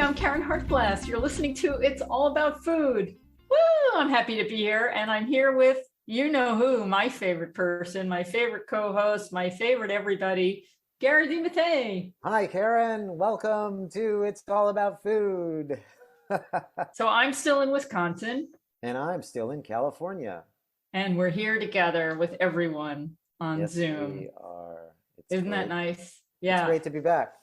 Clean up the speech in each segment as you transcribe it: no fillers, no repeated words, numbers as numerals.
I'm Caryn Hartglass. You're listening to It's All About Food. Woo! I'm happy to be here, and I'm here with you know who, my favorite person, my favorite co-host, my favorite everybody, Gary Mattei. Hi, Caryn. Welcome to It's All About Food. So I'm still in Wisconsin. And I'm still in California. And we're here together with everyone on Yes, Zoom. We are. Isn't that nice? Yeah. It's great to be back.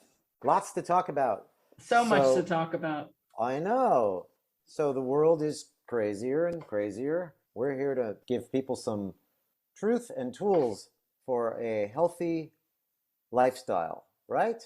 Lots to talk about. So much to talk about. I know. So the world is crazier and crazier. We're here to give people some truth and tools for a healthy lifestyle, right?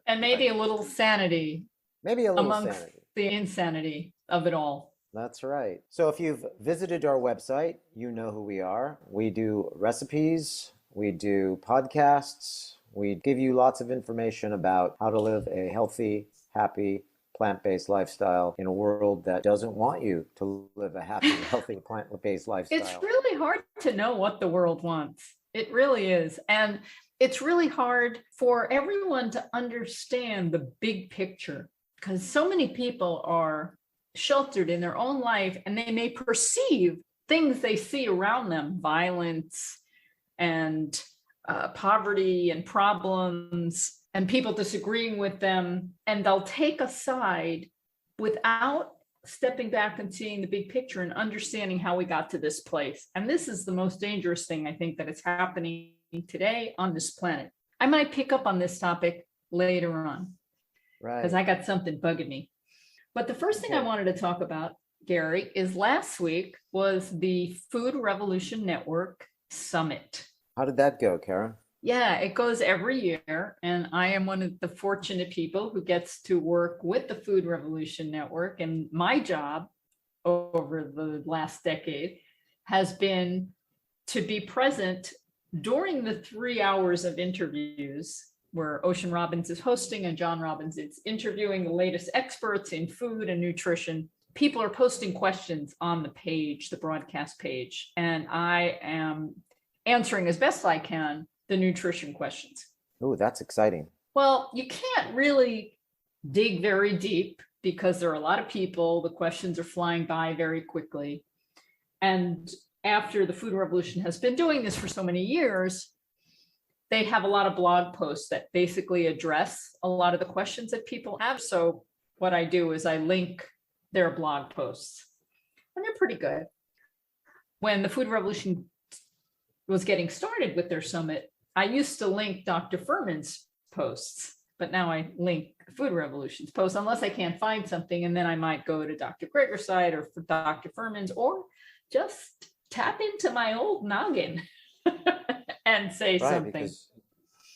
And maybe a little sanity. Maybe a little amongst sanity. The insanity of it all. That's right. So if you've visited our website, you know who we are. We do recipes, we do podcasts, we give you lots of information about how to live a healthy, happy, plant-based lifestyle in a world that doesn't want you to live a happy, healthy, plant-based lifestyle. It's really hard to know what the world wants. It really is. And it's really hard for everyone to understand the big picture because so many people are sheltered in their own life and they may perceive things they see around them, violence and poverty and problems and people disagreeing with them, and they'll take a side without stepping back and seeing the big picture and understanding how we got to this place. And this is the most dangerous thing I think that is happening today on this planet. I might pick up on this topic later on, right? Because I got something bugging me. But the first thing I wanted to talk about, Gary, is last week was the Food Revolution Network Summit. How did that go, Caryn? Yeah, it goes every year, and I am one of the fortunate people who gets to work with the Food Revolution Network, and my job over the last decade has been to be present during the 3 hours of interviews where Ocean Robbins is hosting and John Robbins is interviewing the latest experts in food and nutrition. People are posting questions on the page, the broadcast page, and I am answering as best I can the nutrition questions. Oh, that's exciting. Well, you can't really dig very deep because there are a lot of people. The questions are flying by very quickly. And after the Food Revolution has been doing this for so many years, they have a lot of blog posts that basically address a lot of the questions that people have. So what I do is I link their blog posts, and they're pretty good. When the Food Revolution was getting started with their summit, I used to link Dr. Furman's posts, but now I link Food Revolution's posts unless I can't find something, and then I might go to Dr. Greger's site or for Dr. Furman's, or just tap into my old noggin and say something. Because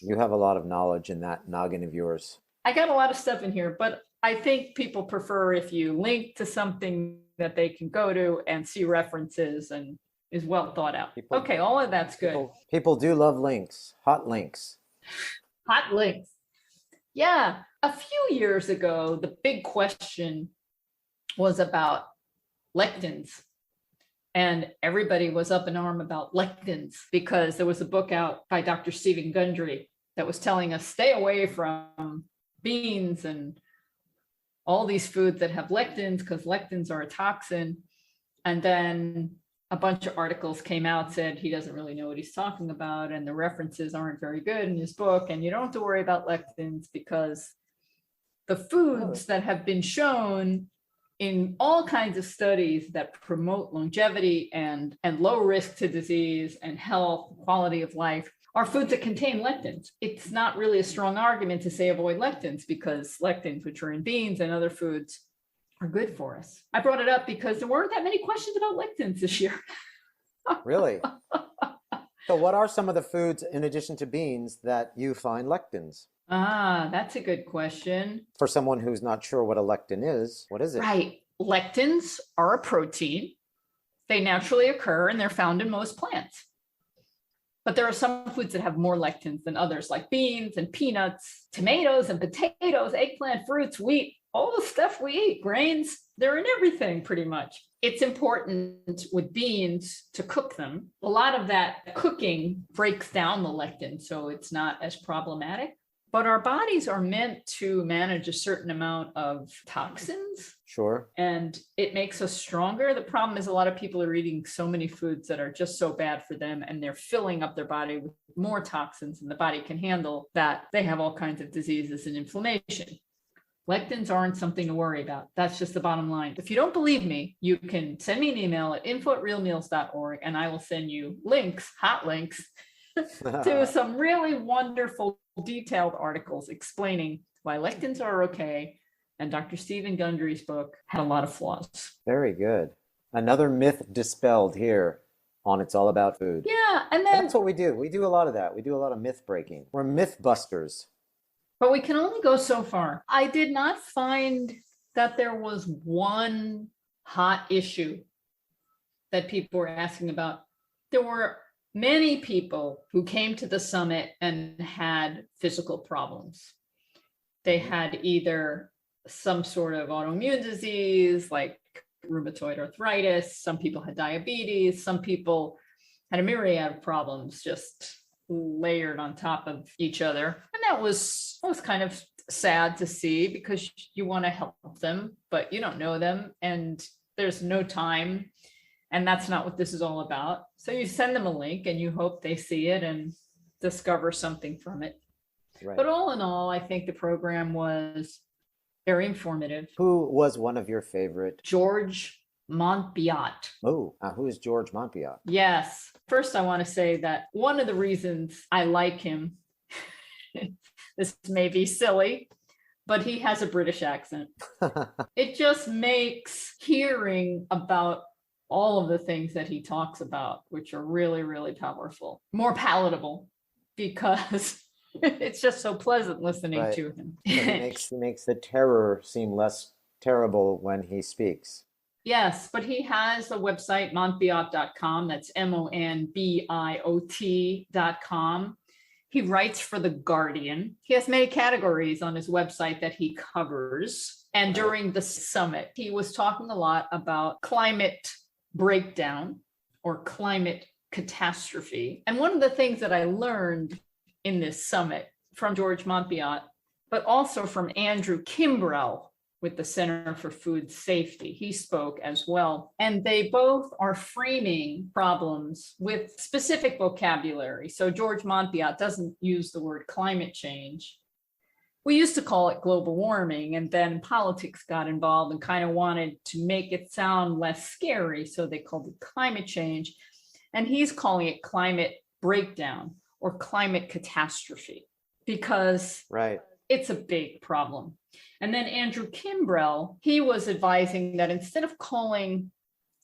you have a lot of knowledge in that noggin of yours. I got a lot of stuff in here, but I think people prefer if you link to something that they can go to and see references and is well thought out. Okay, all of that's good. People do love links, hot links. Hot links. Yeah, a few years ago, the big question was about lectins. And everybody was up in arms about lectins because there was a book out by Dr. Stephen Gundry that was telling us stay away from beans and all these foods that have lectins because lectins are a toxin. And then a bunch of articles came out, said he doesn't really know what he's talking about and the references aren't very good in his book. And you don't have to worry about lectins because the foods that have been shown in all kinds of studies that promote longevity and low risk to disease and health, quality of life, are foods that contain lectins. It's not really a strong argument to say avoid lectins because lectins, which are in beans and other foods, are good for us. I brought it up because there weren't that many questions about lectins this year. Really? So what are some of the foods in addition to beans that you find lectins? Ah, that's a good question. For someone who's not sure what a lectin is, what is it? Right. Lectins are a protein. They naturally occur and they're found in most plants. But there are some foods that have more lectins than others, like beans and peanuts, tomatoes and potatoes, eggplant, fruits, wheat, all the stuff we eat, grains, they're in everything pretty much. It's important with beans to cook them. A lot of that cooking breaks down the lectin, so it's not as problematic. but our bodies are meant to manage a certain amount of toxins. Sure. And it makes us stronger. The problem is a lot of people are eating so many foods that are just so bad for them, and they're filling up their body with more toxins than the body can handle, that they have all kinds of diseases and inflammation. Lectins aren't something to worry about. That's just the bottom line. If you don't believe me, you can send me an email at info@realmeals.org, and I will send you links, hot links, to some really wonderful detailed articles explaining why lectins are okay. And Dr. Stephen Gundry's book had a lot of flaws. Very good. Another myth dispelled here on It's All About Food. Yeah, and then that's what we do. We do a lot of that. We do a lot of myth breaking. We're myth busters. But we can only go so far. I did not find that there was one hot issue that people were asking about. There were many people who came to the summit and had physical problems. They had either some sort of autoimmune disease like rheumatoid arthritis, some people had diabetes, some people had a myriad of problems just layered on top of each other. And that was kind of sad to see, because you want to help them, but you don't know them and there's no time. And that's not what this is all about. So you send them a link and you hope they see it and discover something from it. Right. But all in all, I think the program was very informative. Who was one of your favorite? George Monbiot. Oh, who is George Monbiot? Yes. First, I want to say that one of the reasons I like him, this may be silly, but he has a British accent. It just makes hearing about all of the things that he talks about, which are really, really powerful, more palatable, because it's just so pleasant listening to him. He makes the terror seem less terrible when he speaks. Yes, but he has a website, monbiot.com. That's MonbiOT.com. He writes for The Guardian. He has many categories on his website that he covers. And during the summit, he was talking a lot about climate breakdown or climate catastrophe. And one of the things that I learned in this summit from George Monbiot, but also from Andrew Kimbrell with the Center for Food Safety. He spoke as well. And they both are framing problems with specific vocabulary. So George Monbiot doesn't use the word climate change. We used to call it global warming, and then politics got involved and kind of wanted to make it sound less scary. So they called it climate change. And he's calling it climate breakdown or climate catastrophe, because it's a big problem. And then Andrew Kimbrell, he was advising that instead of calling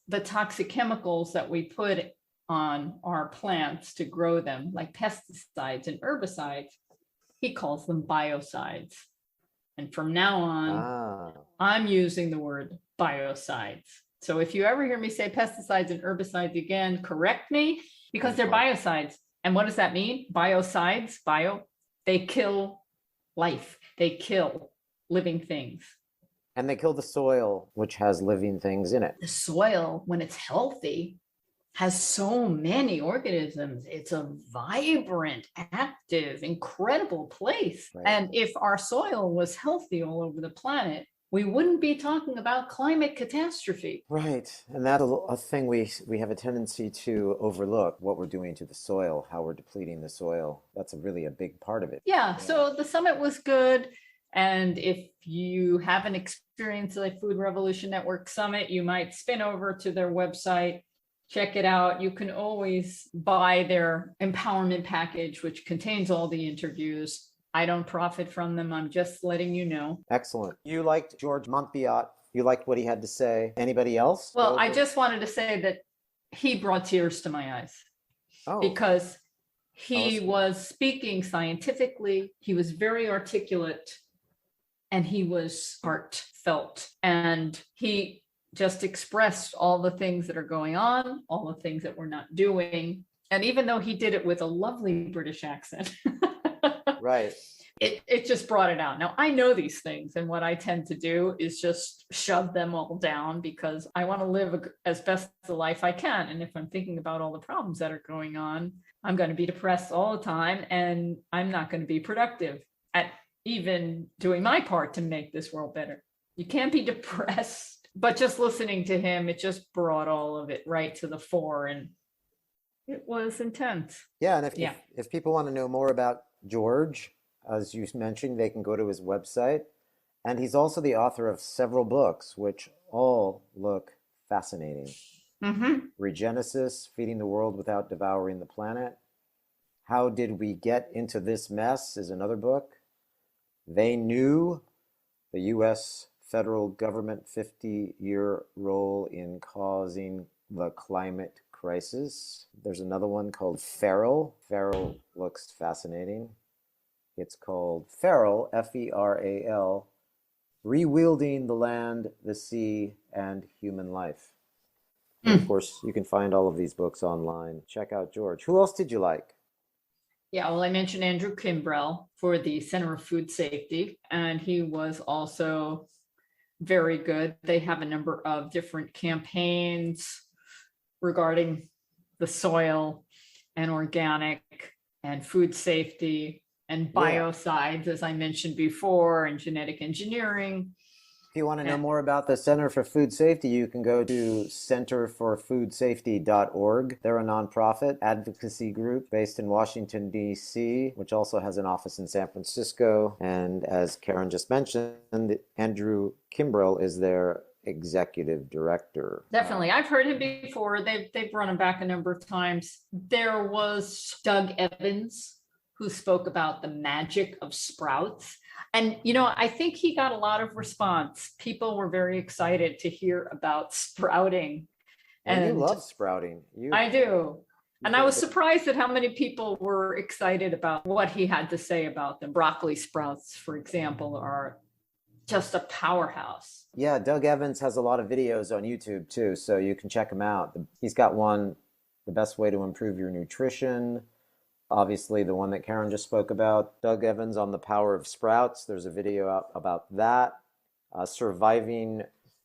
the toxic chemicals that we put on our plants to grow them, like pesticides and herbicides, he calls them biocides. And from now on, I'm using the word biocides. So if you ever hear me say pesticides and herbicides again, correct me, because they're biocides. And what does that mean? Biocides, they kill life. They kill living things. And they kill the soil, which has living things in it. The soil, when it's healthy, has so many organisms. It's a vibrant, active, incredible place. Right. And if our soil was healthy all over the planet, we wouldn't be talking about climate catastrophe. Right. And that's a thing we have a tendency to overlook, what we're doing to the soil, how we're depleting the soil. That's really a big part of it. Yeah. So the summit was good. And if you haven't experienced the Food Revolution Network Summit, you might spin over to their website, check it out. You can always buy their empowerment package, which contains all the interviews. I don't profit from them. I'm just letting you know. Excellent. You liked George Monbiot. You liked what he had to say. Anybody else? Well, I just wanted to say that he brought tears to my eyes because he was speaking scientifically. He was very articulate and he was heartfelt. And he just expressed all the things that are going on, all the things that we're not doing. And even though he did it with a lovely British accent, right. It just brought it out. Now, I know these things, and what I tend to do is just shove them all down because I want to live as best the life I can. And if I'm thinking about all the problems that are going on, I'm going to be depressed all the time, and I'm not going to be productive. at even doing my part to make this world better. You can't be depressed, but just listening to him, it just brought all of it right to the fore, and it was intense. Yeah, and Yeah. if people want to know more about George, as you mentioned, they can go to his website. And he's also the author of several books, which all look fascinating. Regenesis, Feeding the World Without Devouring the Planet. How Did We Get Into This Mess is another book. They Knew, the U.S. federal government 50-year role in causing the climate crisis. There's another one called Feral. Feral looks fascinating. It's called Feral, Feral, Rewielding the Land, the Sea, and Human Life. And of course, you can find all of these books online. Check out George. Who else did you like? Yeah, well, I mentioned Andrew Kimbrell for the Center of Food Safety, and he was also very good. They have a number of different campaigns regarding the soil and organic and food safety and biocides, as I mentioned before, and genetic engineering. If you want to know more about the Center for Food Safety, you can go to centerforfoodsafety.org. They're a nonprofit advocacy group based in Washington, D.C., which also has an office in San Francisco. And as Caryn just mentioned, Andrew Kimbrell is their executive director. Definitely. I've heard him before. They've run him back a number of times. There was Doug Evans, who spoke about the magic of sprouts. And, I think he got a lot of response. People were very excited to hear about sprouting. And you love sprouting. I do. And I was surprised at how many people were excited about what he had to say about them. Broccoli sprouts, for example, are just a powerhouse. Yeah, Doug Evans has a lot of videos on YouTube too, so you can check him out. He's got one, The Best Way to Improve Your Nutrition. Obviously, the one that Caryn just spoke about, Doug Evans on the power of sprouts. There's a video out about that. Surviving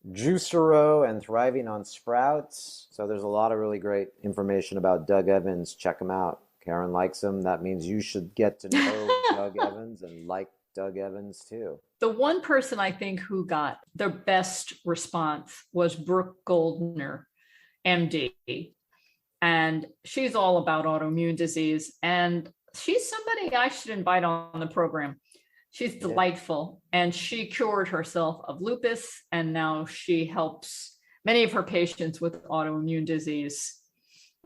Juicero and Thriving on Sprouts. So there's a lot of really great information about Doug Evans. Check him out. Caryn likes him. That means you should get to know Doug Evans and like Doug Evans too. The one person I think who got the best response was Brooke Goldner, MD. And she's all about autoimmune disease. And she's somebody I should invite on the program. She's delightful. And she cured herself of lupus. And now she helps many of her patients with autoimmune disease.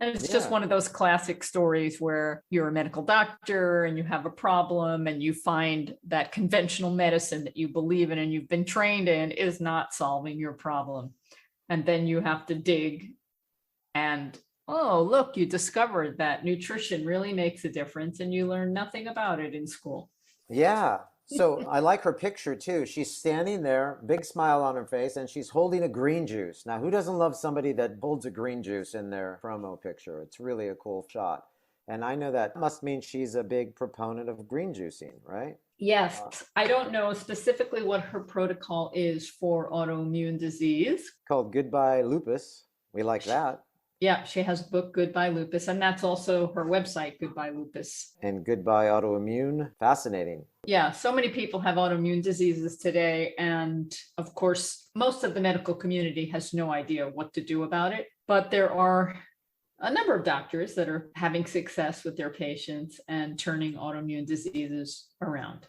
And it's just one of those classic stories where you're a medical doctor and you have a problem and you find that conventional medicine that you believe in and you've been trained in is not solving your problem. And then you have to dig and oh, look, you discovered that nutrition really makes a difference and you learn nothing about it in school. Yeah. So I like her picture too. She's standing there, big smile on her face, and she's holding a green juice. Now, who doesn't love somebody that holds a green juice in their promo picture? It's really a cool shot. And I know that must mean she's a big proponent of green juicing, right? Yes. I don't know specifically what her protocol is for autoimmune disease. Called Goodbye Lupus. We like that. Yeah, she has a book, Goodbye Lupus, and that's also her website, Goodbye Lupus. And Goodbye Autoimmune. Fascinating. Yeah, so many people have autoimmune diseases today. And of course, most of the medical community has no idea what to do about it. But there are a number of doctors that are having success with their patients and turning autoimmune diseases around.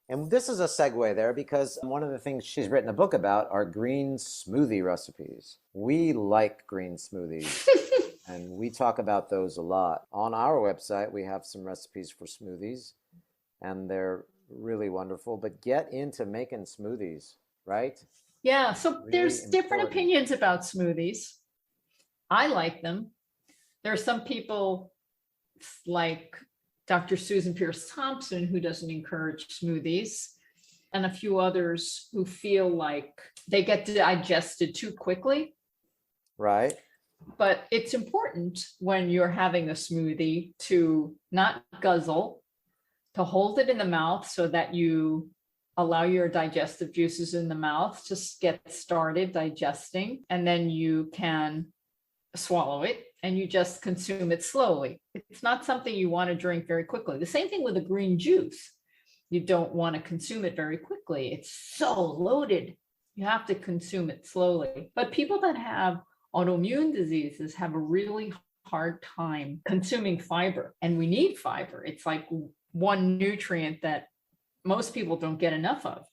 And this is a segue there because one of the things she's written a book about are green smoothie recipes. We like green smoothies and we talk about those a lot. On our website, we have some recipes for smoothies and they're really wonderful, but get into making smoothies, right? Yeah, so there's different opinions about smoothies. I like them. There are some people like Dr. Susan Pierce Thompson, who doesn't encourage smoothies, and a few others who feel like they get digested too quickly. Right. But it's important when you're having a smoothie to not guzzle, to hold it in the mouth so that you allow your digestive juices in the mouth to get started digesting, and then you can swallow it and you just consume it slowly. It's not something you want to drink very quickly. The same thing with a green juice. you don't want to consume it very quickly. It's so loaded. You have to consume it slowly. But people that have autoimmune diseases have a really hard time consuming fiber, and we need fiber. It's like one nutrient that most people don't get enough of.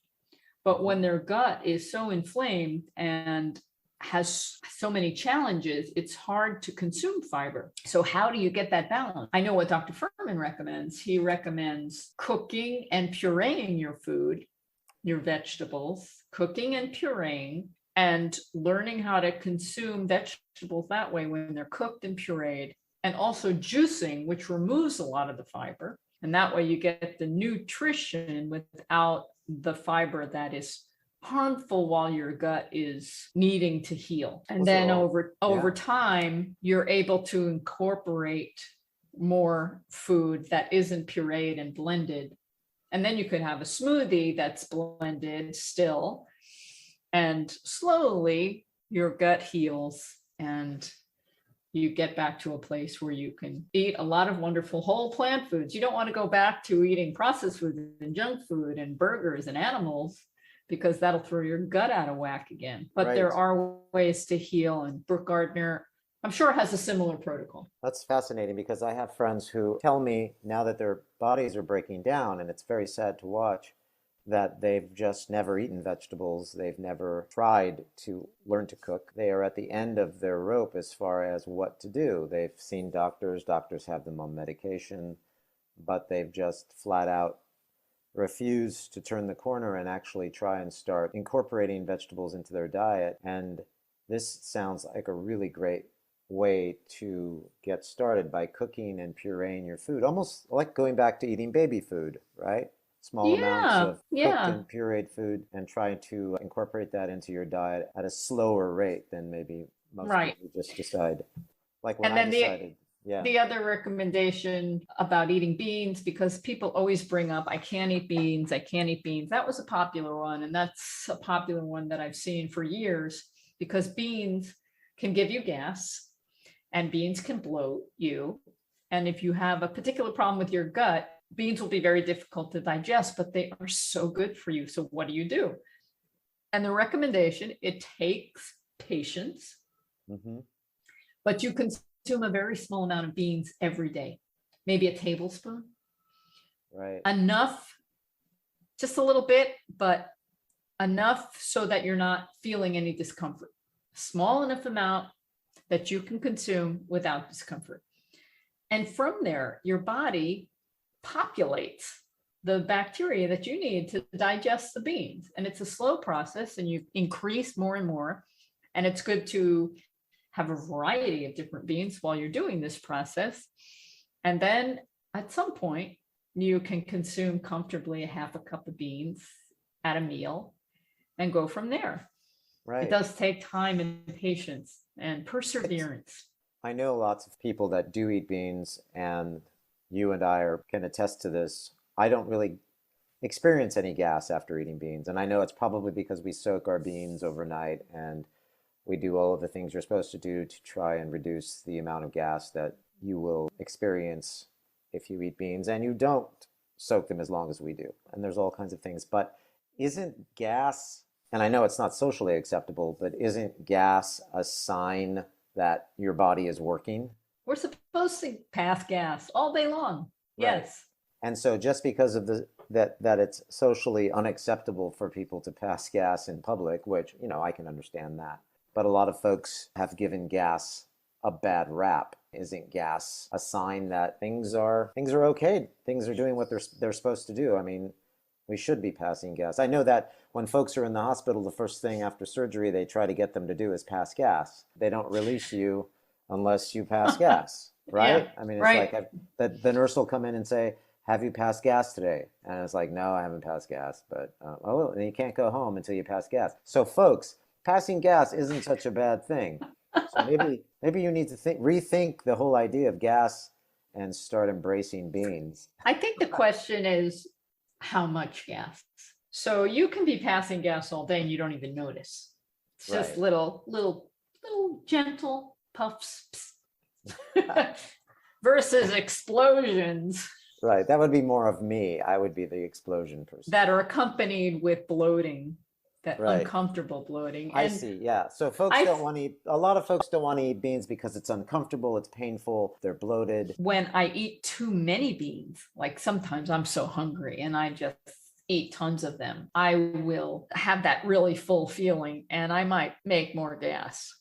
But when their gut is so inflamed and has so many challenges, it's hard to consume fiber. So how do you get that balance? I know what Dr. Furman recommends. He recommends cooking and pureeing your food, your vegetables, cooking and pureeing, and learning how to consume vegetables that way when they're cooked and pureed, and also juicing, which removes a lot of the fiber. And that way you get the nutrition without the fiber that is harmful while your gut is needing to heal. And then over time, you're able to incorporate more food that isn't pureed and blended. And then you could have a smoothie that's blended still, and slowly your gut heals and you get back to a place where you can eat a lot of wonderful whole plant foods. You don't want to go back to eating processed food and junk food and burgers and animals, because that'll throw your gut out of whack again. But there are ways to heal, and Brooke Gardner, I'm sure, has a similar protocol. That's fascinating, because I have friends who tell me now that their bodies are breaking down, and it's very sad to watch, that they've just never eaten vegetables. They've never tried to learn to cook. They are at the end of their rope as far as what to do. They've seen doctors have them on medication, but they've just flat out refused to turn the corner and actually try and start incorporating vegetables into their diet. And this sounds like a really great way to get started, by cooking and pureeing your food, almost like going back to eating baby food, right? Small amounts of cooked and pureed food, and trying to incorporate that into your diet at a slower rate than maybe most people just decide. Like when I decided. The other recommendation about eating beans, because people always bring up, I can't eat beans, I can't eat beans. That was a popular one. And that's a popular one that I've seen for years, because beans can give you gas and beans can bloat you. And if you have a particular problem with your gut, beans will be very difficult to digest, but they are so good for you. So what do? And the recommendation, it takes patience, but you consume a very small amount of beans every day, maybe a tablespoon, enough, just a little bit, but enough so that you're not feeling any discomfort. Small enough amount that you can consume without discomfort. And from there, your body populates the bacteria that you need to digest the beans. And it's a slow process, and you increase more and more. And it's good to have a variety of different beans while you're doing this process. And then at some point, you can consume comfortably a half a cup of beans at a meal and go from there. It does take time and patience and perseverance. I know lots of people that do eat beans, and you and I can attest to this. I don't really experience any gas after eating beans. And I know it's probably because we soak our beans overnight and we do all of the things you're supposed to do to try and reduce the amount of gas that you will experience if you eat beans and you don't soak them as long as we do. And there's all kinds of things. But isn't gas, and I know it's not socially acceptable, but isn't gas a sign that your body is working? We're supposed to pass gas all day long. Yes. And so just because of that it's socially unacceptable for people to pass gas in public, which, I can understand that. But a lot of folks have given gas a bad rap. Isn't gas a sign that things are okay? Things are doing what they're supposed to do. I mean, we should be passing gas. I know that when folks are in the hospital, the first thing after surgery they try to get them to do is pass gas. They don't release you unless you pass gas, right? I mean, it's like the nurse will come in and say, have you passed gas today? And it's like, no, I haven't passed gas. But, and you can't go home until you pass gas. So folks, passing gas isn't such a bad thing. So maybe you need to rethink the whole idea of gas and start embracing beans. I think the question is, how much gas? So you can be passing gas all day and you don't even notice. It's just little gentle puffs versus explosions. Right. That would be more of me. I would be the explosion person. that are accompanied with bloating, that Right. uncomfortable bloating. I And see. Yeah. So folks I don't want to eat, a lot of folks don't want to eat beans because it's uncomfortable, it's painful, they're bloated. when I eat too many beans, like sometimes I'm so hungry and I just eat tons of them, I will have that really full feeling and I might make more gas.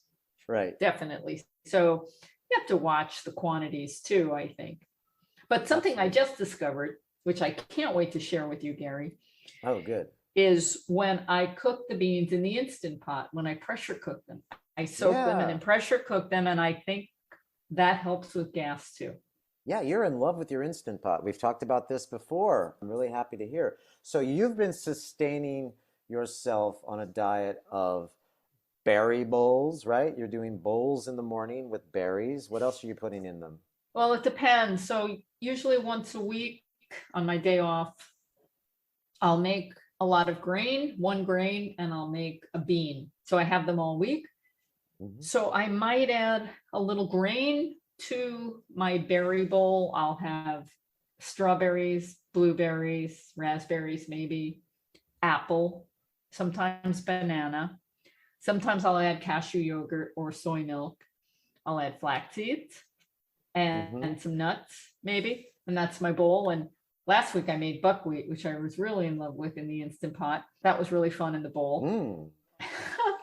Right. Definitely. So you have to watch the quantities too, I think. But something I Absolutely. just discovered, which I can't wait to share with you, Gary, Oh, good. is when I cook the beans in the Instant Pot, when I pressure cook them. I soak them and then Yeah. pressure cook them, and I think that helps with gas too. Yeah, you're in love with your Instant Pot. We've talked about this before. I'm really happy to hear. So you've been sustaining yourself on a diet of berry bowls, right? You're doing bowls in the morning with berries. What else are you putting in them? Well, it depends. So usually once a week on my day off, I'll make a lot of grain, one grain, and I'll make a bean. So I have them all week. Hmm. So I might add a little grain to my berry bowl. I'll have strawberries, blueberries, raspberries, maybe apple, sometimes banana. Sometimes I'll add cashew yogurt or soy milk. I'll add flax seeds Hmm. and some nuts, maybe. And that's my bowl. And last week I made buckwheat, which I was really in love with in the Instant Pot. That was really fun in the bowl. Mm.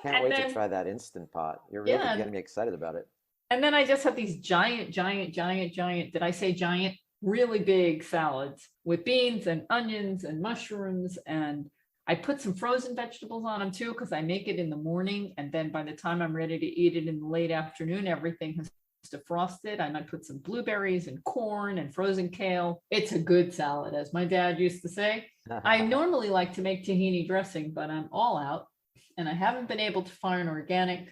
Can't And wait to then, try that Instant Pot. You're really yeah, getting me excited about it. and then I just have these giant, did I say giant? Really big salads with beans and onions and mushrooms. And I put some frozen vegetables on them too, because I make it in the morning. And then by the time I'm ready to eat it in the late afternoon, everything has defrosted. I might put some blueberries and corn and frozen kale. It's a good salad, as my dad used to say. I normally like to make tahini dressing, but I'm all out. And I haven't been able to find organic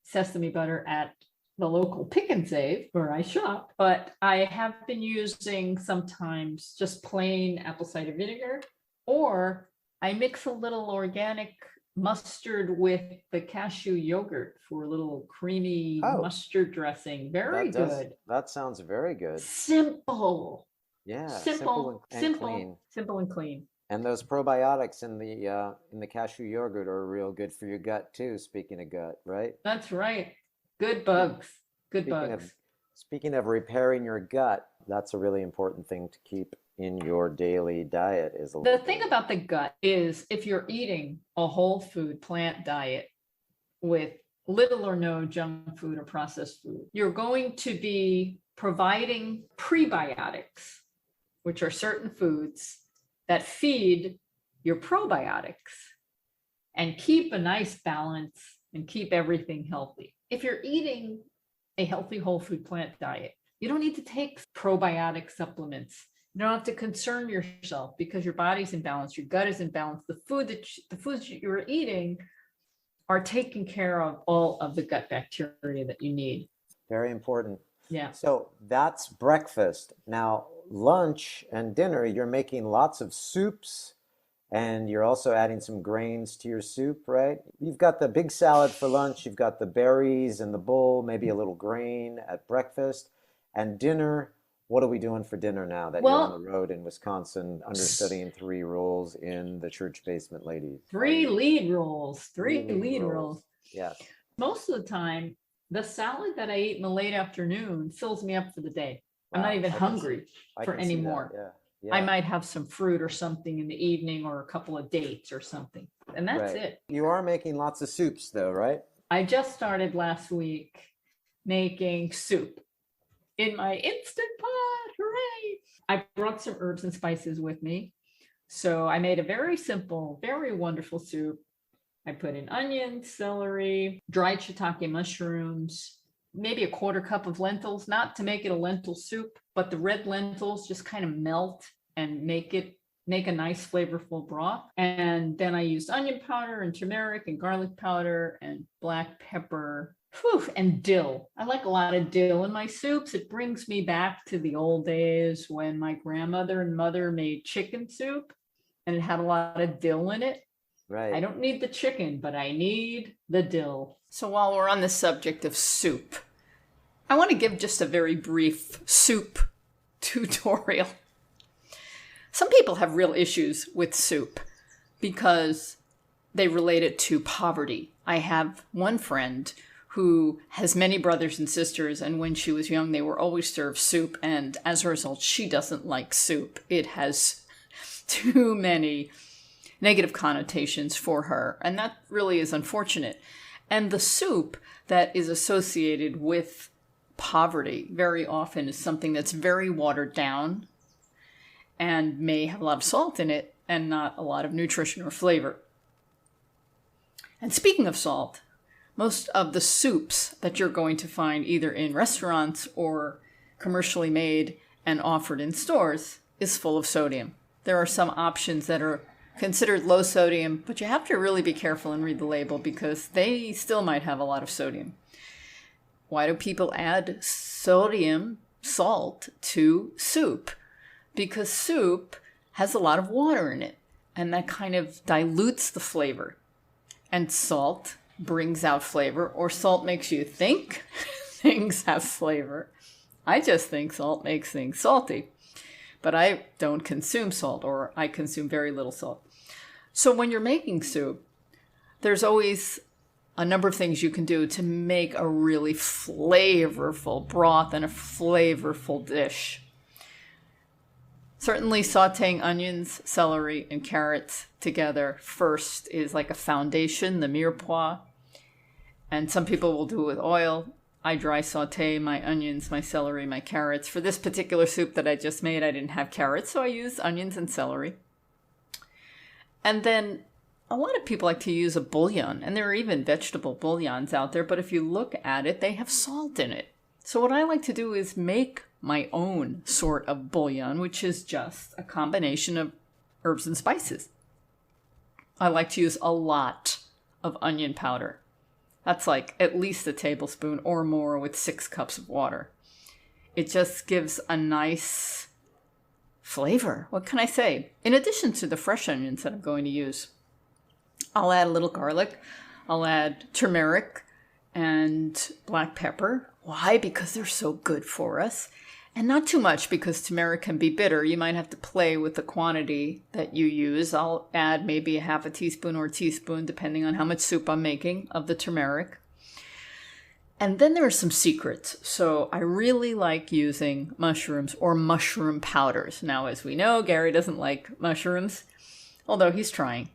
sesame butter at the local Pick and Save where I shop, but I have been using sometimes just plain apple cider vinegar, or I mix a little organic mustard with the cashew yogurt for a little creamy Oh, mustard dressing. Very good. that sounds very good. Simple, Yeah, simple simple, and clean. simple, simple and clean. And those probiotics in the cashew yogurt are real good for your gut too, speaking of gut, right? That's right. Good Speak, bugs. Good speaking of bugs. speaking of repairing your gut, that's a really important thing to keep in your daily diet is a The little thing bit. about the gut is if you're eating a whole food plant diet with little or no junk food or processed food, you're going to be providing prebiotics, which are certain foods that feed your probiotics and keep a nice balance and keep everything healthy. If you're eating a healthy whole food plant diet, you don't need to take probiotic supplements. You don't have to concern yourself because your body's in balance, your gut is in balance. The foods you're eating are taking care of all of the gut bacteria that you need. Very important. Yeah. So that's breakfast. Now, lunch and dinner, you're making lots of soups and you're also adding some grains to your soup, right? You've got the big salad for lunch, you've got the berries in the bowl, maybe a little grain at breakfast. And dinner, what are we doing for dinner now that you're on the Well, road in Wisconsin understudying three roles in the church basement ladies? How are three you? lead roles, Three three lead lead roles. roles. Yes, Most of the time, the salad that I eat in the late afternoon fills me up for the day. I'm not wow, even hungry I for can any see that. more. Yeah, I yeah. might have some fruit or something in the evening or a couple of dates or something. And that's Right. it. You are making lots of soups though, right? I just started last week making soup in my Instant Pot. Hooray! I brought some herbs and spices with me. So I made a very simple, very wonderful soup. I put in onions, celery, dried shiitake mushrooms, maybe a quarter cup of lentils, not to make it a lentil soup, but the red lentils just kind of melt and make a nice flavorful broth. And then I used onion powder and turmeric and garlic powder and black pepper. Whew, and dill. I like a lot of dill in my soups. It brings me back to the old days when my grandmother and mother made chicken soup and it had a lot of dill in it. I Right. don't need the chicken, but I need the dill. So while we're on the subject of soup, I want to give just a very brief soup tutorial. Some people have real issues with soup because they relate it to poverty. I have one friend who has many brothers and sisters, and when she was young, they were always served soup, and as a result, she doesn't like soup. It has too many negative connotations for her, and that really is unfortunate. And the soup that is associated with poverty very often is something that's very watered down and may have a lot of salt in it and not a lot of nutrition or flavor. And speaking of salt, most of the soups that you're going to find either in restaurants or commercially made and offered in stores is full of sodium. There are some options that are considered low sodium, but you have to really be careful and read the label because they still might have a lot of sodium. Why do people add sodium, salt, to soup? Because soup has a lot of water in it, and that kind of dilutes the flavor. And salt brings out flavor, or salt makes you think things have flavor. I just think salt makes things salty, but I don't consume salt, or I consume very little salt. So when you're making soup, there's always a number of things you can do to make a really flavorful broth and a flavorful dish. Certainly sauteing onions, celery, and carrots together first is like a foundation, the mirepoix. And some people will do it with oil. I dry saute my onions, my celery, my carrots. For this particular soup that I just made, I didn't have carrots, so I used onions and celery. And then a lot of people like to use a bouillon, and there are even vegetable bouillons out there, but if you look at it, they have salt in it. So what I like to do is make my own sort of bouillon, which is just a combination of herbs and spices. I like to use a lot of onion powder. That's like at least a tablespoon or more with 6 cups of water. It just gives a nice flavor. What can I say? In addition to the fresh onions that I'm going to use, I'll add a little garlic. I'll add turmeric and black pepper. Why? Because they're so good for us. And not too much because turmeric can be bitter. You might have to play with the quantity that you use. I'll add maybe a half a teaspoon or a teaspoon, depending on how much soup I'm making, of the turmeric. And then there are some secrets. So I really like using mushrooms or mushroom powders. Now, as we know, Gary doesn't like mushrooms, although he's trying.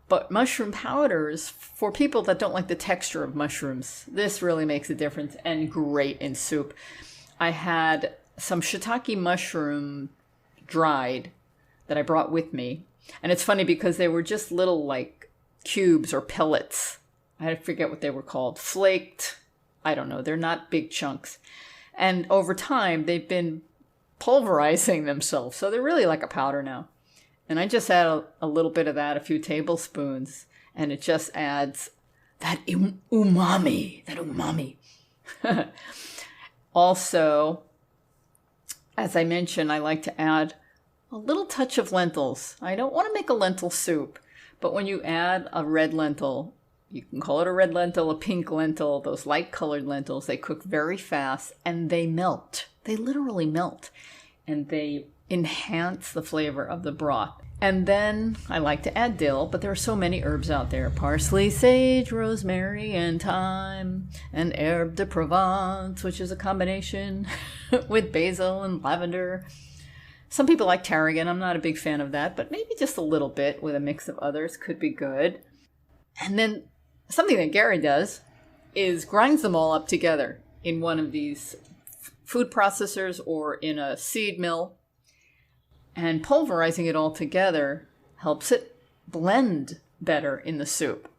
But mushroom powders, for people that don't like the texture of mushrooms, this really makes a difference and great in soup. I had some shiitake mushroom dried that I brought with me. And it's funny because they were just little like cubes or pellets. I forget what they were called. Flaked. I don't know. They're not big chunks. And over time, they've been pulverizing themselves. So they're really like a powder now. And I just add a little bit of that, a few tablespoons, and it just adds that umami, Also, as I mentioned, I like to add a little touch of lentils. I don't want to make a lentil soup, but when you add a red lentil, you can call it a red lentil, a pink lentil, those light colored lentils, they cook very fast and they melt. They literally melt, and they enhance the flavor of the broth. And then I like to add dill, but there are so many herbs out there. Parsley, sage, rosemary, and thyme, and herbe de Provence, which is a combination with basil and lavender. Some people like tarragon. I'm not a big fan of that, but maybe just a little bit with a mix of others could be good. And then something that Gary does is grinds them all up together in one of these food processors or in a seed mill. And pulverizing it all together helps it blend better in the soup.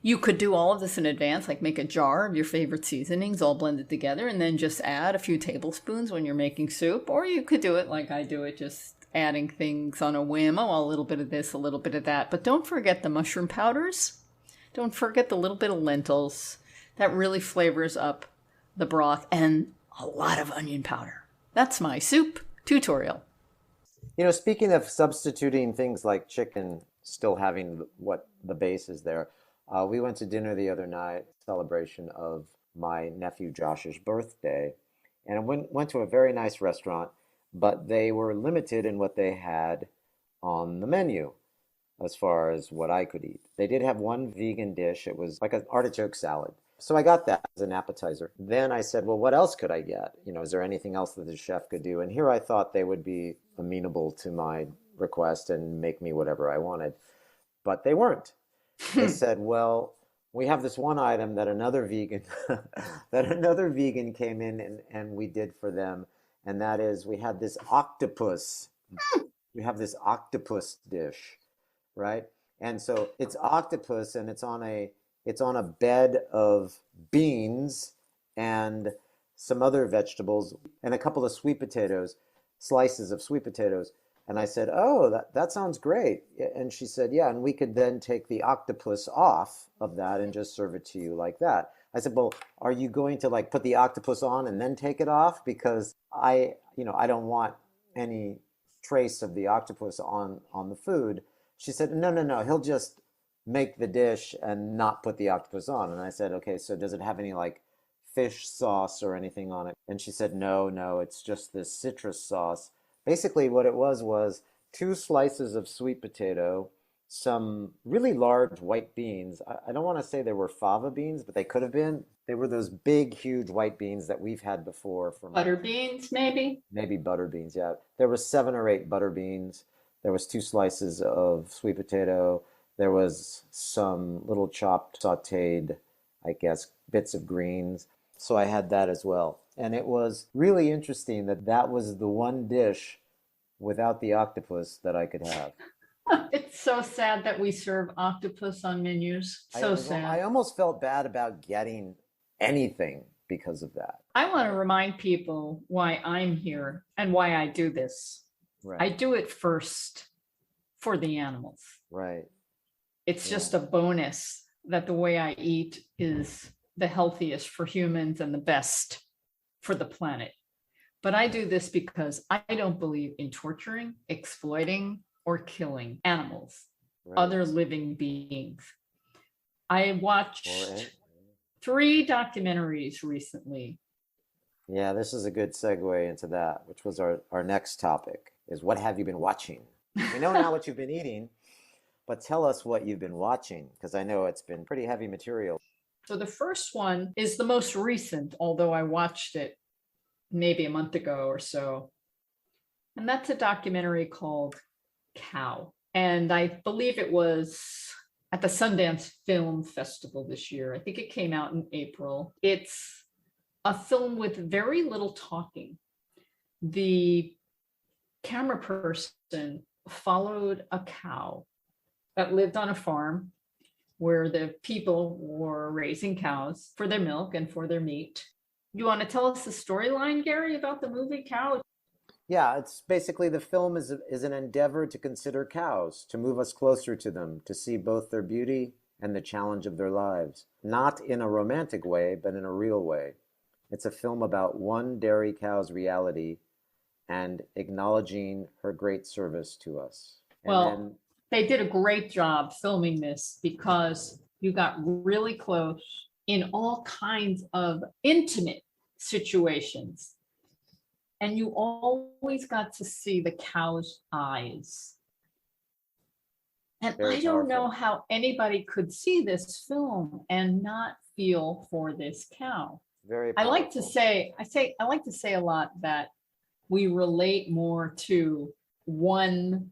You could do all of this in advance, like make a jar of your favorite seasonings all blended together and then just add a few tablespoons when you're making soup. Or you could do it like I do it, just adding things on a whim. Oh, a little bit of this, a little bit of that. But don't forget the mushroom powders. Don't forget the little bit of lentils. That really flavors up the broth, and a lot of onion powder. That's my soup tutorial. You know, speaking of substituting things like chicken, still having what the base is there, we went to dinner the other night, celebration of my nephew Josh's birthday, and went to a very nice restaurant. but they were limited in what they had on the menu as far as what I could eat. They did have one vegan dish. It was like an artichoke salad. So I got that as an appetizer. Then I said, well, what else could I get? Is there anything else that the chef could do? And here I thought they would be amenable to my request and make me whatever I wanted. But they weren't. They said, well, we have this one item that another vegan came in and we did for them. And that is we have this octopus. We have this octopus dish, right? And so it's octopus and it's on a bed of beans and some other vegetables and a couple of sweet potatoes, slices of sweet potatoes. And I said, oh, that sounds great. And she said, yeah, and we could then take the octopus off of that and just serve it to you like that. I said, well, are you going to like put the octopus on and then take it off? Because I don't want any trace of the octopus on the food. She said, no, he'll just make the dish and not put the octopus on. And I said, okay, so does it have any like fish sauce or anything on it? And she said, no, it's just this citrus sauce. Basically what it was 2 slices of sweet potato, some really large white beans. I don't want to say they were fava beans, but they could have been. They were those big, huge white beans that we've had before. From Butter beans, maybe? Maybe butter beans, yeah. There was 7 or 8 butter beans. There was 2 slices of sweet potato. There was some little chopped, sautéed, I guess, bits of greens. So I had that as well. And it was really interesting that was the one dish without the octopus that I could have. It's so sad that we serve octopus on menus. So sad. I almost felt bad about getting anything because of that. I want to remind people why I'm here and why I do this. Right. I do it first for the animals. Right. It's just a bonus that the way I eat is the healthiest for humans and the best for the planet. But I do this because I don't believe in torturing, exploiting, or killing animals, other living beings. I watched 3 documentaries recently. Yeah, this is a good segue into that, which was our next topic, is what have you been watching? We know now what you've been eating, but tell us what you've been watching, because I know it's been pretty heavy material. So the first one is the most recent, although I watched it maybe a month ago or so. And that's a documentary called Cow. And I believe it was at the Sundance Film Festival this year. I think it came out in April. It's a film with very little talking. The camera person followed a cow that lived on a farm where the people were raising cows for their milk and for their meat. You want to tell us the storyline, Gary, about the movie Cow? Yeah, it's basically the film is an endeavor to consider cows, to move us closer to them, to see both their beauty and the challenge of their lives. Not in a romantic way, but in a real way. It's a film about one dairy cow's reality and acknowledging her great service to us. And they did a great job filming this because you got really close in all kinds of intimate situations. And you always got to see the cow's eyes. And I don't know how anybody could see this film and not feel for this cow. Very I powerful. like to say a lot that we relate more to one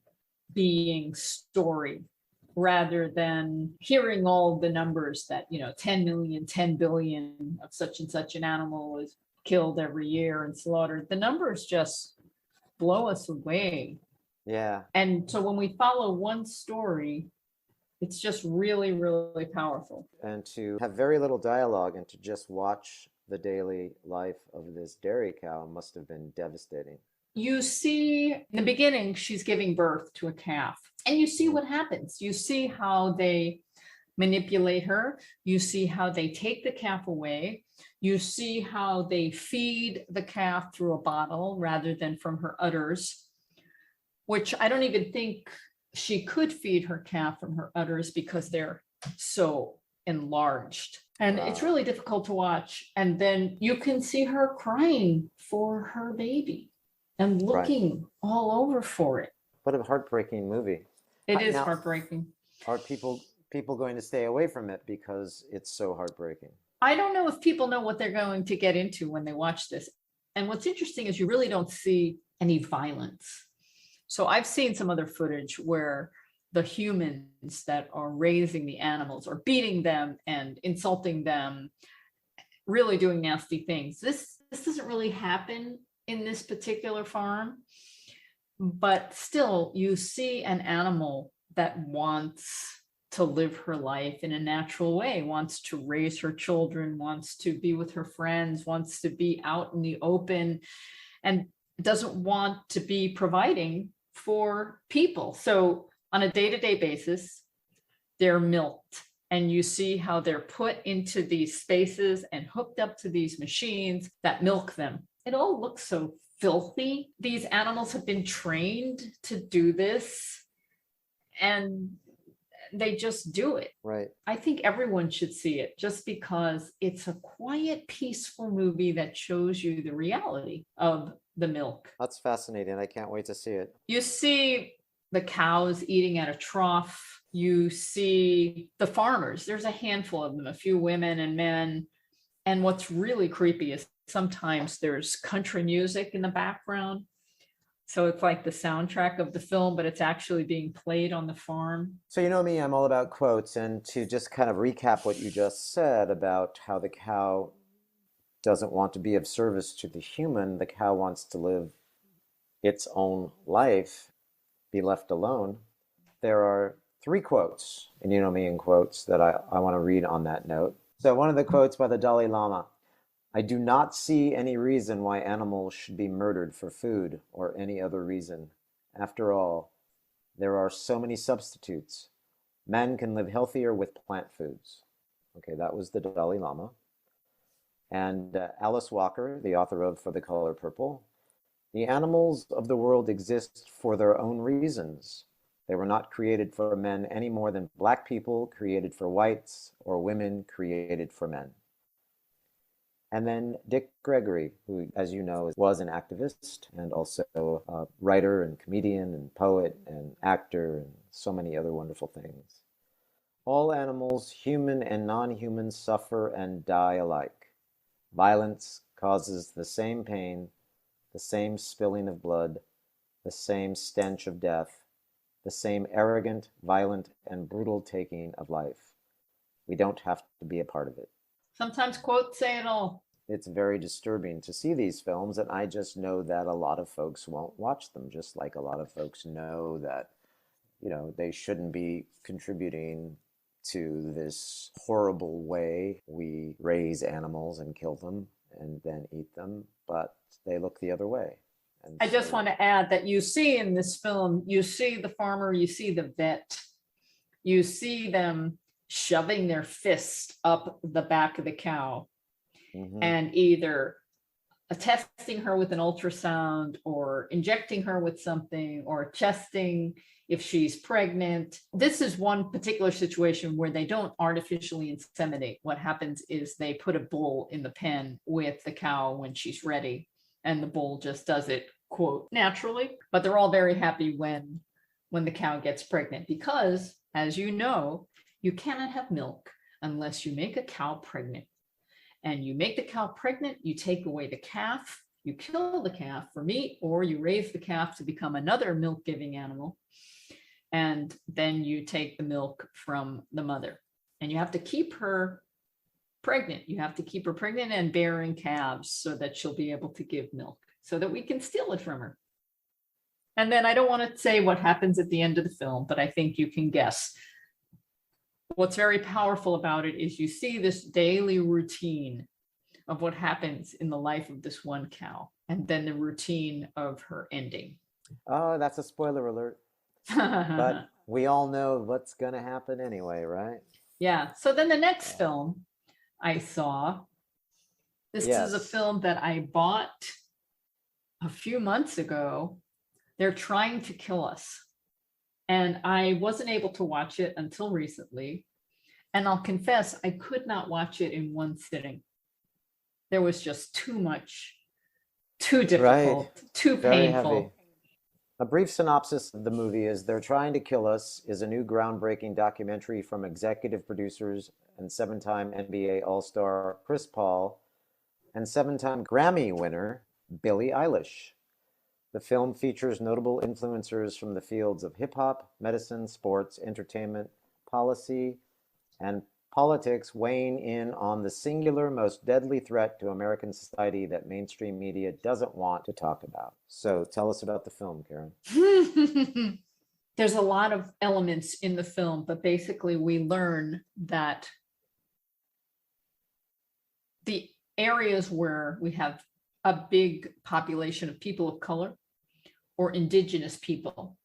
being's story rather than hearing all the numbers that 10 million, 10 billion of such and such an animal is killed every year and slaughtered. The numbers just blow us away. Yeah. And so when we follow one story, it's just really, really powerful. And to have very little dialogue and to just watch the daily life of this dairy cow must have been devastating. You see, in the beginning, she's giving birth to a calf, and you see what happens. You see how they manipulate her. You see how they take the calf away. You see how they feed the calf through a bottle rather than from her udders, which I don't even think she could feed her calf from her udders because they're so enlarged. And it's really difficult to watch. And then you can see her crying for her baby. and Right. looking all over for it. What a heartbreaking movie. It is Now, heartbreaking. are people going to stay away from it because it's so heartbreaking? I don't know if people know what they're going to get into when they watch this. And what's interesting is you really don't see any violence. So I've seen some other footage where the humans that are raising the animals are beating them and insulting them, really doing nasty things. This doesn't really happen in this particular farm, but still you see an animal that wants to live her life in a natural way, wants to raise her children, wants to be with her friends, wants to be out in the open, and doesn't want to be providing for people. So on a day-to-day basis, they're milked, and you see how they're put into these spaces and hooked up to these machines that milk them. It all looks so filthy. These animals have been trained to do this, and they just do it. Right. I think everyone should see it just because it's a quiet, peaceful movie that shows you the reality of the milk. That's fascinating. I can't wait to see it. You see the cows eating at a trough. You see the farmers. There's a handful of them, a few women and men. And what's really creepy is sometimes there's country music in the background. So it's like the soundtrack of the film, but it's actually being played on the farm. So you know me, I'm all about quotes. And to just kind of recap what you just said about how the cow doesn't want to be of service to the human, the cow wants to live its own life, be left alone. There are 3 quotes, and you know me in quotes, that I want to read on that note. So one of the quotes by the Dalai Lama: "I do not see any reason why animals should be murdered for food or any other reason. After all, there are so many substitutes. Man can live healthier with plant foods." Okay, that was the Dalai Lama. And Alice Walker, the author of For the Color Purple: "The animals of the world exist for their own reasons. They were not created for men any more than black people created for whites or women created for men." And then Dick Gregory, who, as you know, was an activist and also a writer and comedian and poet and actor and so many other wonderful things. "All animals, human and non-human, suffer and die alike. Violence causes the same pain, the same spilling of blood, the same stench of death, the same arrogant, violent, and brutal taking of life. We don't have to be a part of it." Sometimes quotes say it all. It's very disturbing to see these films, and I just know that a lot of folks won't watch them, just like a lot of folks know that, you know, they shouldn't be contributing to this horrible way we raise animals and kill them and then eat them, but they look the other way. And I just so, want to add that you see in this film, you see the farmer, you see the vet, you see them shoving their fist up the back of the cow and either testing her with an ultrasound or injecting her with something or testing if she's pregnant. This is one particular situation where they don't artificially inseminate. What happens is they put a bull in the pen with the cow when she's ready, and the bull just does it, quote, naturally. But they're all very happy when the cow gets pregnant because, as you know, you cannot have milk unless you make a cow pregnant. And you make the cow pregnant, you take away the calf, you kill the calf for meat, or you raise the calf to become another milk-giving animal. And then you take the milk from the mother. And you have to keep her pregnant. You have to keep her pregnant and bearing calves so that she'll be able to give milk, so that we can steal it from her. And then I don't want to say what happens at the end of the film, but I think you can guess. What's very powerful about it is you see this daily routine of what happens in the life of this one cow, and then the routine of her ending. Oh, that's a spoiler alert. But we all know what's going to happen anyway, right? Yeah. So then the next film I saw, this is a film that I bought a few months ago. They're Trying to Kill Us. And I wasn't able to watch it until recently. And I'll confess, I could not watch it in one sitting. There was just too much too Right. difficult, too Very heavy. painful. A brief synopsis of the movie is They're Trying to Kill Us is a new groundbreaking documentary from executive producers and seven-time NBA All-Star Chris Paul and seven-time Grammy winner Billie Eilish. The film features notable influencers from the fields of hip hop, medicine, sports, entertainment, policy, and politics weighing in on the singular most deadly threat to American society that mainstream media doesn't want to talk about. So tell us about the film, Caryn. There's a lot of elements in the film, but basically we learn that the areas where we have a big population of people of color or indigenous people,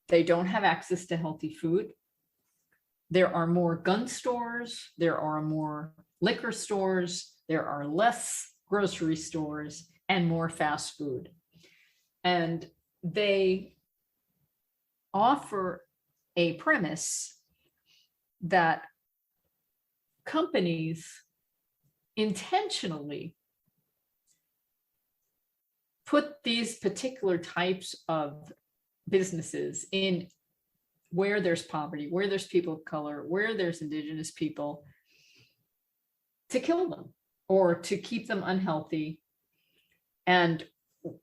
they don't have access to healthy food. There are more gun stores, there are more liquor stores, there are less grocery stores, and more fast food. And they offer a premise that companies intentionally put these particular types of businesses in where there's poverty, where there's people of color, where there's indigenous people, to kill them or to keep them unhealthy. And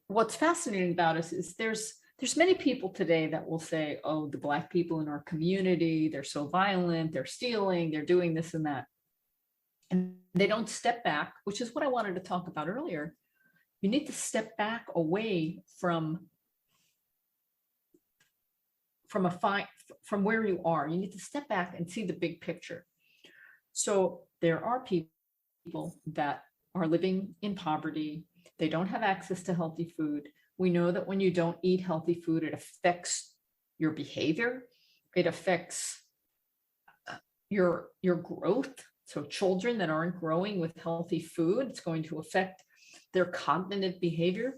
what's fascinating about us is there's many people today that will say, oh, the Black people in our community, they're so violent, they're stealing, they're doing this and that. And they don't step back, which is what I wanted to talk about earlier. You need to step back away from where you are. You need to step back and see the big picture. So there are people that are living in poverty. They don't have access to healthy food. We know that when you don't eat healthy food, it affects your behavior. It affects your growth. So children that aren't growing with healthy food, it's going to affect their cognitive behavior.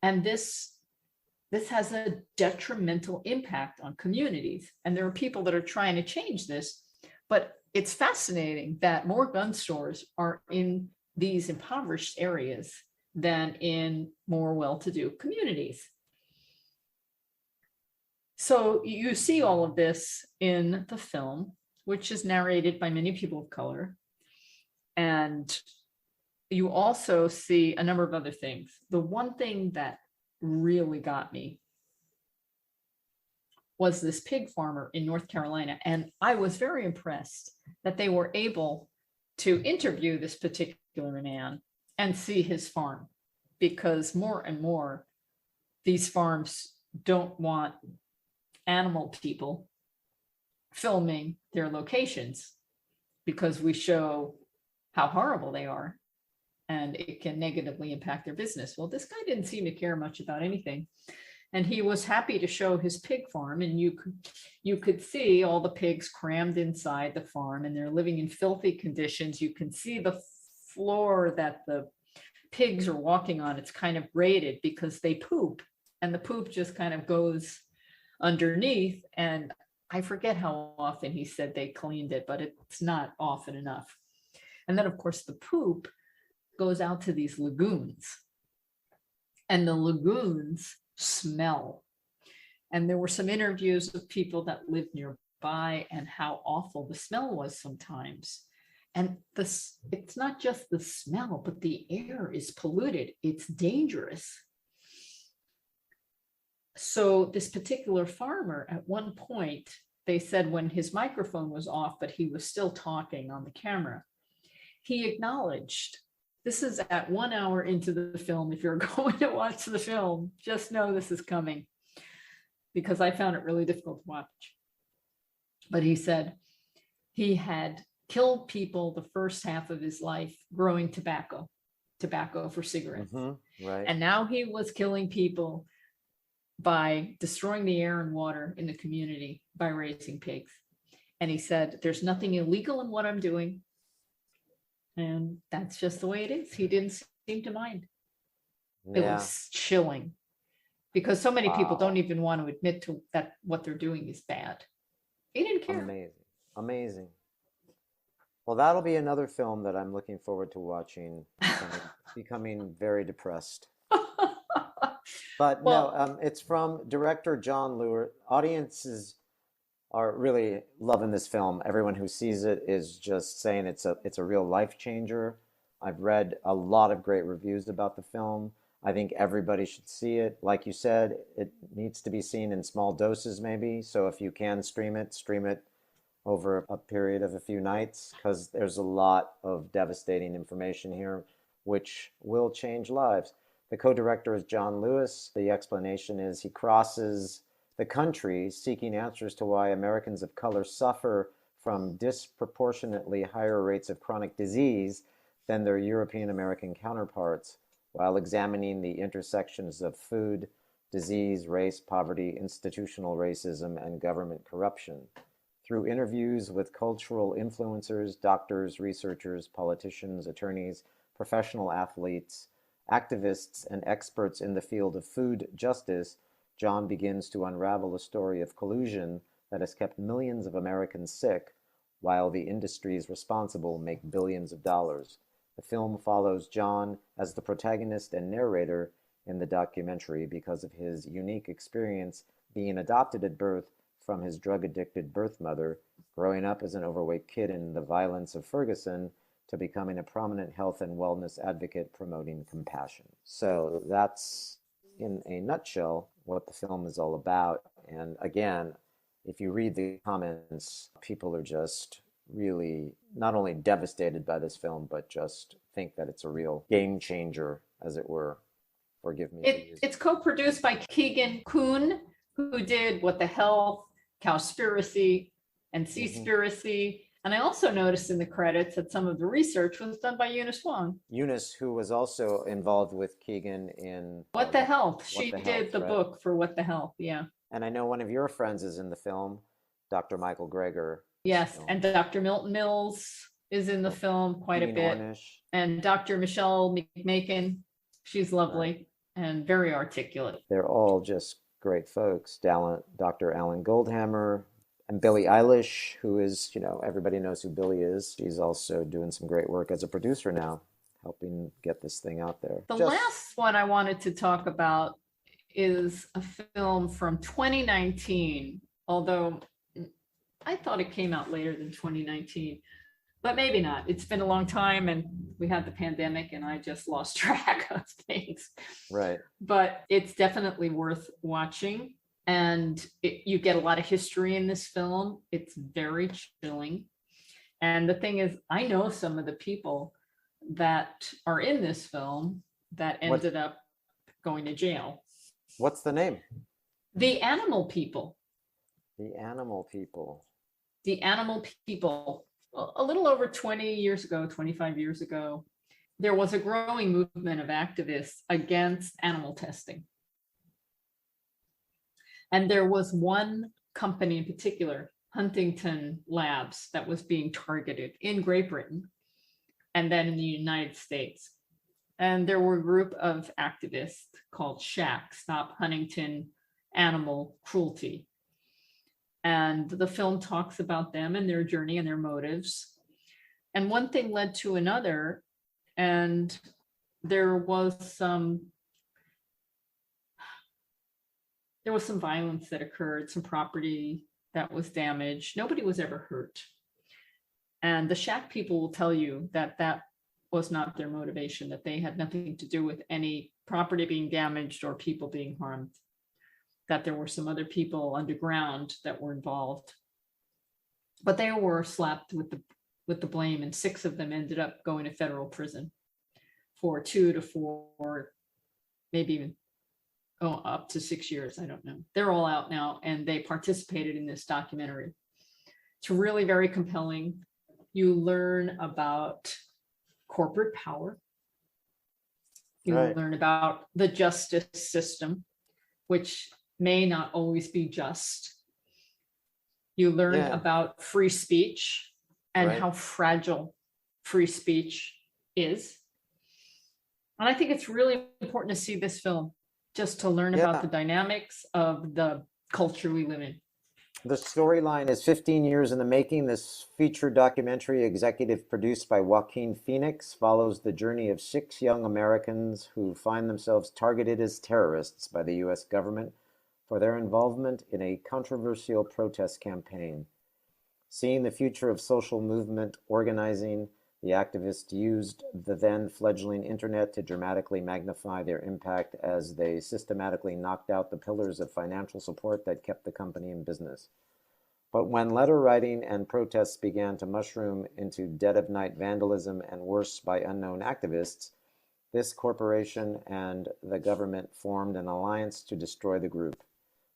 And this has a detrimental impact on communities. And there are people that are trying to change this, but it's fascinating that more gun stores are in these impoverished areas than in more well-to-do communities. So you see all of this in the film, which is narrated by many people of color. And you also see a number of other things. The one thing that really got me was this pig farmer in North Carolina. And I was very impressed that they were able to interview this particular man and see his farm, because more and more these farms don't want animal people filming their locations because we show how horrible they are and it can negatively impact their business. Well, this guy didn't seem to care much about anything. And he was happy to show his pig farm, and you could see all the pigs crammed inside the farm, and they're living in filthy conditions. You can see the floor that the pigs are walking on. It's kind of braided because they poop, and the poop just kind of goes underneath. And I forget how often he said they cleaned it, but it's not often enough. And then, of course, the poop goes out to these lagoons, and the lagoons smell. And there were some interviews of people that lived nearby and how awful the smell was sometimes. And it's not just the smell, but the air is polluted. It's dangerous. So this particular farmer, at one point, they said when his microphone was off, but he was still talking on the camera, he acknowledged, this is at 1 hour into the film. If you're going to watch the film, just know this is coming, because I found it really difficult to watch. But he said he had killed people the first half of his life growing tobacco for cigarettes. Right. And now he was killing people by destroying the air and water in the community by raising pigs. And he said, there's nothing illegal in what I'm doing. And that's just the way it is. He didn't seem to mind. It was chilling, because so many people don't even want to admit to that what they're doing is bad. He didn't care. Amazing. Well, that'll be another film that I'm looking forward to watching, becoming very depressed. But no, Well, it's from director John Lewis. Audiences are really loving this film. Everyone who sees it is just saying it's a real life changer. I've read a lot of great reviews about the film. I think everybody should see it. Like you said, it needs to be seen in small doses maybe. So if you can stream it over a period of a few nights because there's a lot of devastating information here which will change lives. The co-director is John Lewis. The explanation is he crosses the country seeking answers to why Americans of color suffer from disproportionately higher rates of chronic disease than their European American counterparts, while examining the intersections of food, disease, race, poverty, institutional racism, and government corruption. Through interviews with cultural influencers, doctors, researchers, politicians, attorneys, professional athletes, activists, and experts in the field of food justice, John begins to unravel a story of collusion that has kept millions of Americans sick, while the industries responsible make billions of dollars. The film follows John as the protagonist and narrator in the documentary because of his unique experience being adopted at birth from his drug-addicted birth mother, growing up as an overweight kid in the violence of Ferguson, to becoming a prominent health and wellness advocate promoting compassion. So that's, in a nutshell, what the film is all about. And again, if you read the comments, people are just really not only devastated by this film, but just think that it's a real game changer, as it were. Forgive me. it's co-produced by Keegan Kuhn, who did What the Health, Cowspiracy, and Seaspiracy. And I also noticed in the credits that some of the research was done by Eunice Wong. Eunice, who was also involved with Keegan in What the Health. She the did Health, the right? book for What the Health. Yeah. And I know one of your friends is in the film, Dr. Michael Greger. Yes. And Dr. Milton Mills is in the film quite a Dean bit. Ornish. And Dr. Michelle McMakin. She's lovely and very articulate. They're all just great folks. Dr. Alan Goldhammer and Billie Eilish, who is, everybody knows who Billie is. She's also doing some great work as a producer now, helping get this thing out there. The last one I wanted to talk about is a film from 2019, although I thought it came out later than 2019, but maybe not. It's been a long time and we had the pandemic and I just lost track of things. Right. But it's definitely worth watching. And you get a lot of history in this film. It's very chilling. And the thing is, I know some of the people that are in this film that ended up going to jail. What's the name? The Animal People. The Animal People. The Animal People. A little over 20 years ago, 25 years ago, there was a growing movement of activists against animal testing. And there was one company in particular, Huntington Labs, that was being targeted in Great Britain and then in the United States. And there were a group of activists called SHAC, Stop Huntington Animal Cruelty. And the film talks about them and their journey and their motives. And one thing led to another, and there was some violence that occurred, some property that was damaged. Nobody was ever hurt. And the SHAC people will tell you that that was not their motivation, that they had nothing to do with any property being damaged or people being harmed, that there were some other people underground that were involved. But they were slapped with the blame, and 6 of them ended up going to federal prison for 2 to 4, maybe even up to 6 years. I don't know. They're all out now, and they participated in this documentary. It's really very compelling. You learn about corporate power. You learn about the justice system, which may not always be just. You learn about free speech and how fragile free speech is. And I think it's really important to see this film just to learn about the dynamics of the culture we live in. The storyline is 15 years in the making. This feature documentary, executive produced by Joaquin Phoenix, follows the journey of 6 young Americans who find themselves targeted as terrorists by the U.S. government for their involvement in a controversial protest campaign. Seeing the future of social movement organizing, the activists used the then fledgling internet to dramatically magnify their impact as they systematically knocked out the pillars of financial support that kept the company in business. But when letter writing and protests began to mushroom into dead-of-night vandalism and worse by unknown activists, this corporation and the government formed an alliance to destroy the group.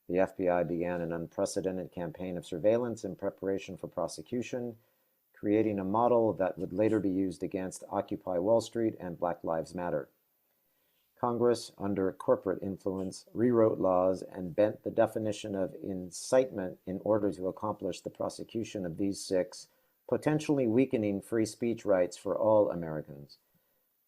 The FBI began an unprecedented campaign of surveillance in preparation for prosecution, creating a model that would later be used against Occupy Wall Street and Black Lives Matter. Congress, under corporate influence, rewrote laws and bent the definition of incitement in order to accomplish the prosecution of these 6, potentially weakening free speech rights for all Americans.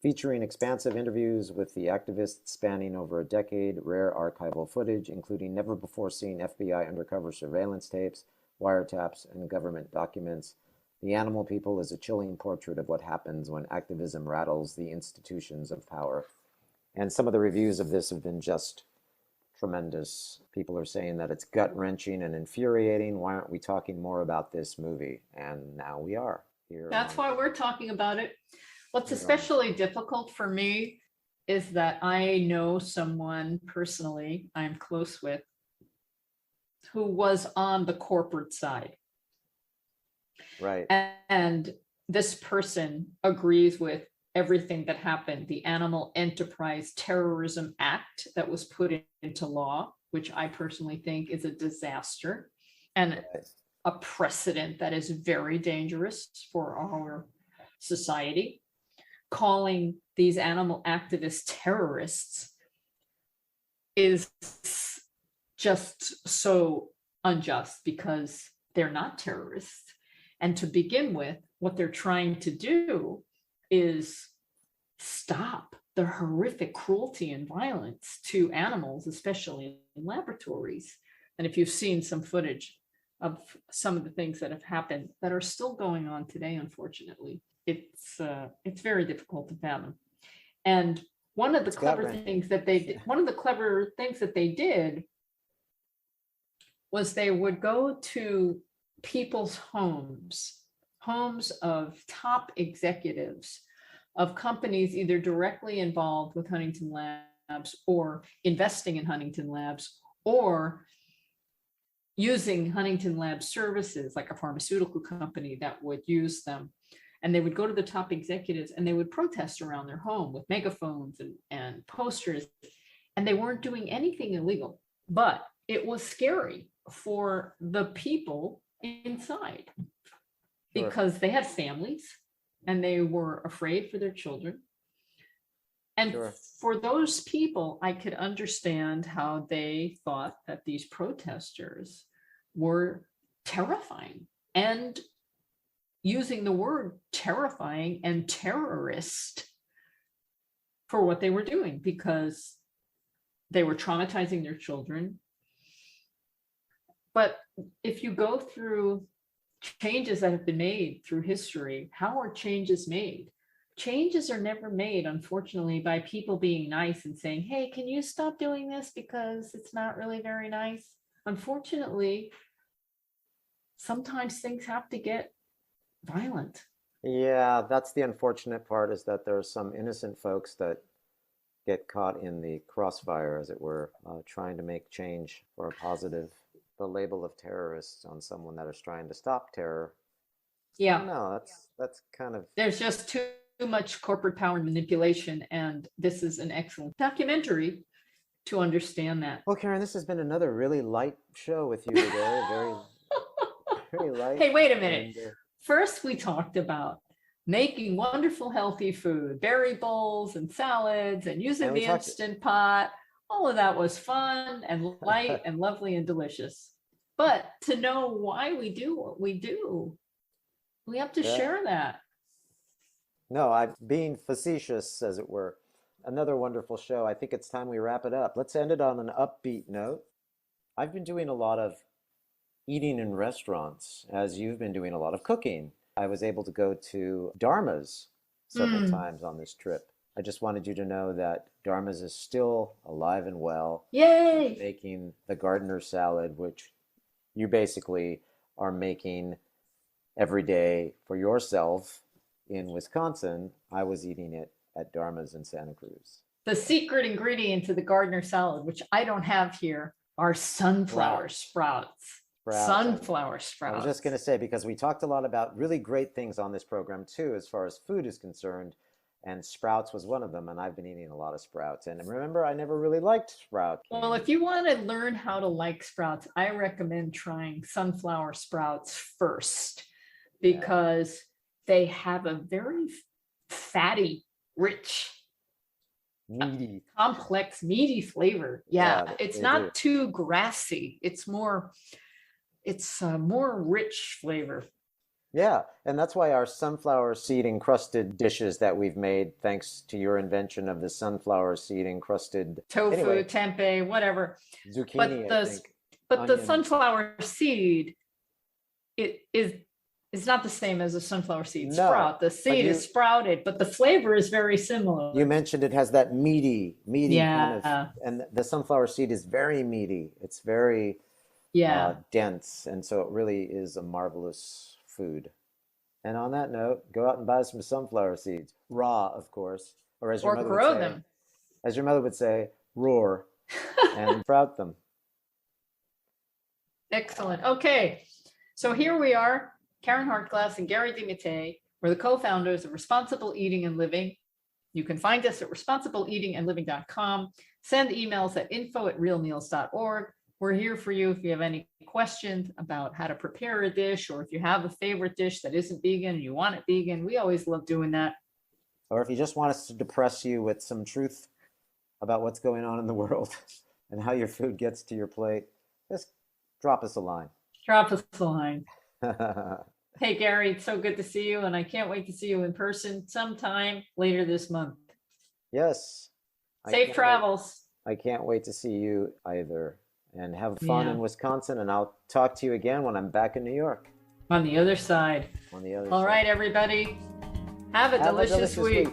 Featuring expansive interviews with the activists spanning over a decade, rare archival footage, including never-before-seen FBI undercover surveillance tapes, wiretaps, and government documents, The Animal People is a chilling portrait of what happens when activism rattles the institutions of power. And some of the reviews of this have been just tremendous. People are saying that it's gut-wrenching and infuriating. Why aren't we talking more about this movie? And now we are here. That's why we're talking about it. What's Right on. especially difficult for me is that I know someone personally I'm close with who was on the corporate side. Right. And this person agrees with everything that happened. The Animal Enterprise Terrorism Act that was put into law, which I personally think is a disaster and a precedent that is very dangerous for our society. Calling these animal activists terrorists is just so unjust because they're not terrorists. And to begin with, what they're trying to do is stop the horrific cruelty and violence to animals, especially in laboratories. And if you've seen some footage of some of the things that have happened that are still going on today, unfortunately, it's very difficult to fathom. And one of the clever things that they did was they would go to people's homes of top executives of companies either directly involved with Huntington Labs or investing in Huntington Labs or using Huntington Labs services, like a pharmaceutical company that would use them. And they would go to the top executives and they would protest around their home with megaphones and posters. And they weren't doing anything illegal, but it was scary for the people inside because they had families and they were afraid for their children. And for those people, I could understand how they thought that these protesters were terrifying, and using the word terrifying and terrorist for what they were doing because they were traumatizing their children. But if you go through changes that have been made through history, how are changes made? Changes are never made, unfortunately, by people being nice and saying, hey, can you stop doing this because it's not really very nice? Unfortunately, sometimes things have to get violent. Yeah, that's the unfortunate part, is that there are some innocent folks that get caught in the crossfire, as it were, trying to make change for a positive. The label of terrorists on someone that is trying to stop terror. Yeah. No, that's kind of... There's just too much corporate power and manipulation, and this is an excellent documentary to understand that. Well, Caryn, this has been another really light show with you today. Very light. Hey, wait a minute. First, we talked about making wonderful, healthy food, berry bowls and salads, and using the Instant Pot. All of that was fun and light and lovely and delicious. But to know why we do what we do, we have to share that. No, I'm being facetious, as it were. Another wonderful show. I think it's time we wrap it up. Let's end it on an upbeat note. I've been doing a lot of eating in restaurants, as you've been doing a lot of cooking. I was able to go to Dharma's several Mm. times on this trip. I just wanted you to know that Dharma's is still alive and well, Yay! making the gardener salad, which you basically are making every day for yourself in Wisconsin. I was eating it at Dharma's in Santa Cruz. The secret ingredient to the gardener salad, which I don't have here, are sunflower sprouts. Sunflower I was just going to sprouts. say, because we talked a lot about really great things on this program too, as far as food is concerned, and sprouts was one of them. And I've been eating a lot of sprouts. And remember, I never really liked sprouts. Well, if you want to learn how to like sprouts, I recommend trying sunflower sprouts first Yeah. because they have a very fatty, rich, Meaty. complex, meaty flavor. Yeah, Yeah, it's they not do. too grassy. It's a more rich flavor. Yeah, and that's why our sunflower seed encrusted dishes that we've made, thanks to your invention of the sunflower seed encrusted, Tofu, anyway, tempeh, whatever. zucchini, But I the think, but the onion. sunflower seed it is not the same as a sunflower seed No, sprout. The but seed is sprouted, but the flavor is very you similar. mentioned it has that meaty kind of, Yeah, and the sunflower seed is very meaty. It's very yeah. dense, and so it really is a marvelous food. And on that note, go out and buy some sunflower seeds, raw, of course, or Or grow them. as your mother would say, roar and sprout them. Excellent. Okay, so here we are, Caryn Hartglass and Gary Mattei. We're the co-founders of Responsible Eating and Living. You can find us at responsibleeatingandliving.com. Send emails at info@realmeals.org. We're here for you if you have any questions about how to prepare a dish, or if you have a favorite dish that isn't vegan and you want it vegan. We always love doing that. Or if you just want us to depress you with some truth about what's going on in the world and how your food gets to your plate, just drop us a line. Drop us a line. Hey, Gary, it's so good to see you, and I can't wait to see you in person sometime later this month. Yes. Safe travels. I can't wait to see you either. And have fun Yeah. in Wisconsin, and I'll talk to you again when I'm back in New York On the other side. on the other All side. right, everybody. Have a delicious week.